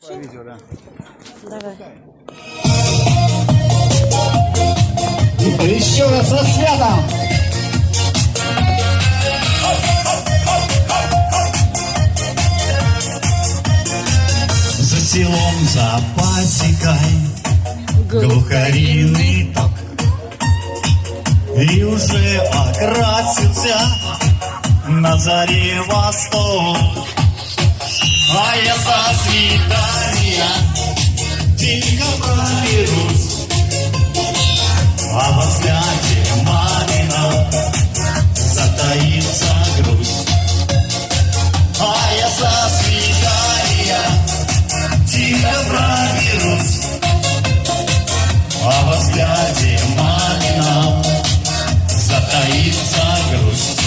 Видео, да. Давай. Еще раз со святом! За селом, за пасекой глухариный ток, и уже окрасился на заре восток. А я со свидания тихо проберусь, а во взгляде мамина затаится грусть. А я со свидания тихо проберусь, а во взгляде мамина затаится грусть.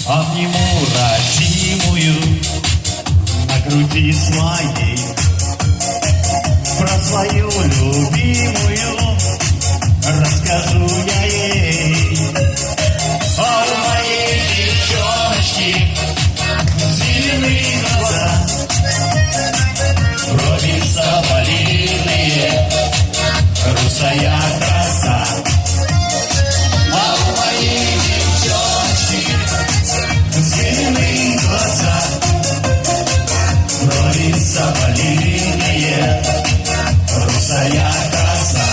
Обниму родимую на груди своей, про свою любимую расскажу я ей. А у моей девчоночки зеленые глаза, брови соболиные, русая краса. А у моей девчоночки зеленые глаза, брови соболиные, русая краса.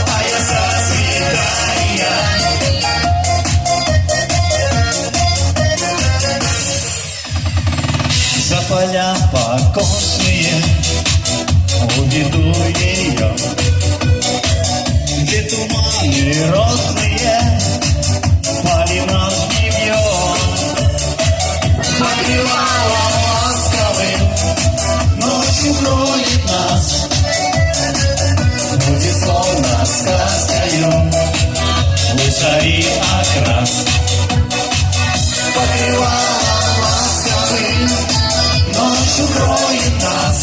А я со свидания за поля покосные уведу ее, где туманы росные полина жнивьет. Покрывало ласковым ночью кроет нас, будет словно сказкою лысари окрас. Покрывало ласковым ночью кроет нас,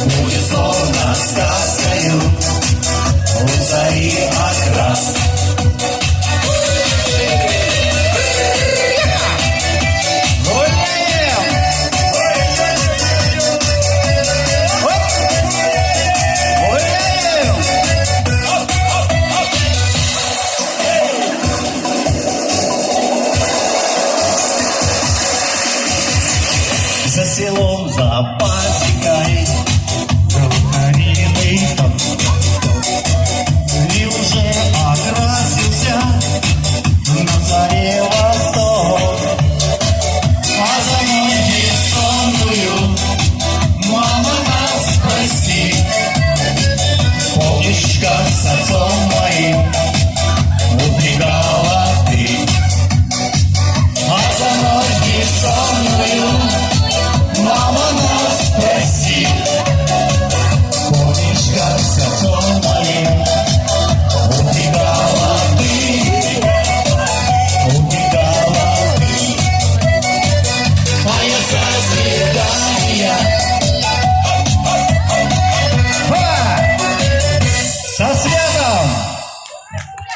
будет словно сказкою лысари окрас. За селом, за пасекой глухариный ток, и уже окрасился на заре восток. А за ней бессонную мама нас прости, помнишь, как с отцом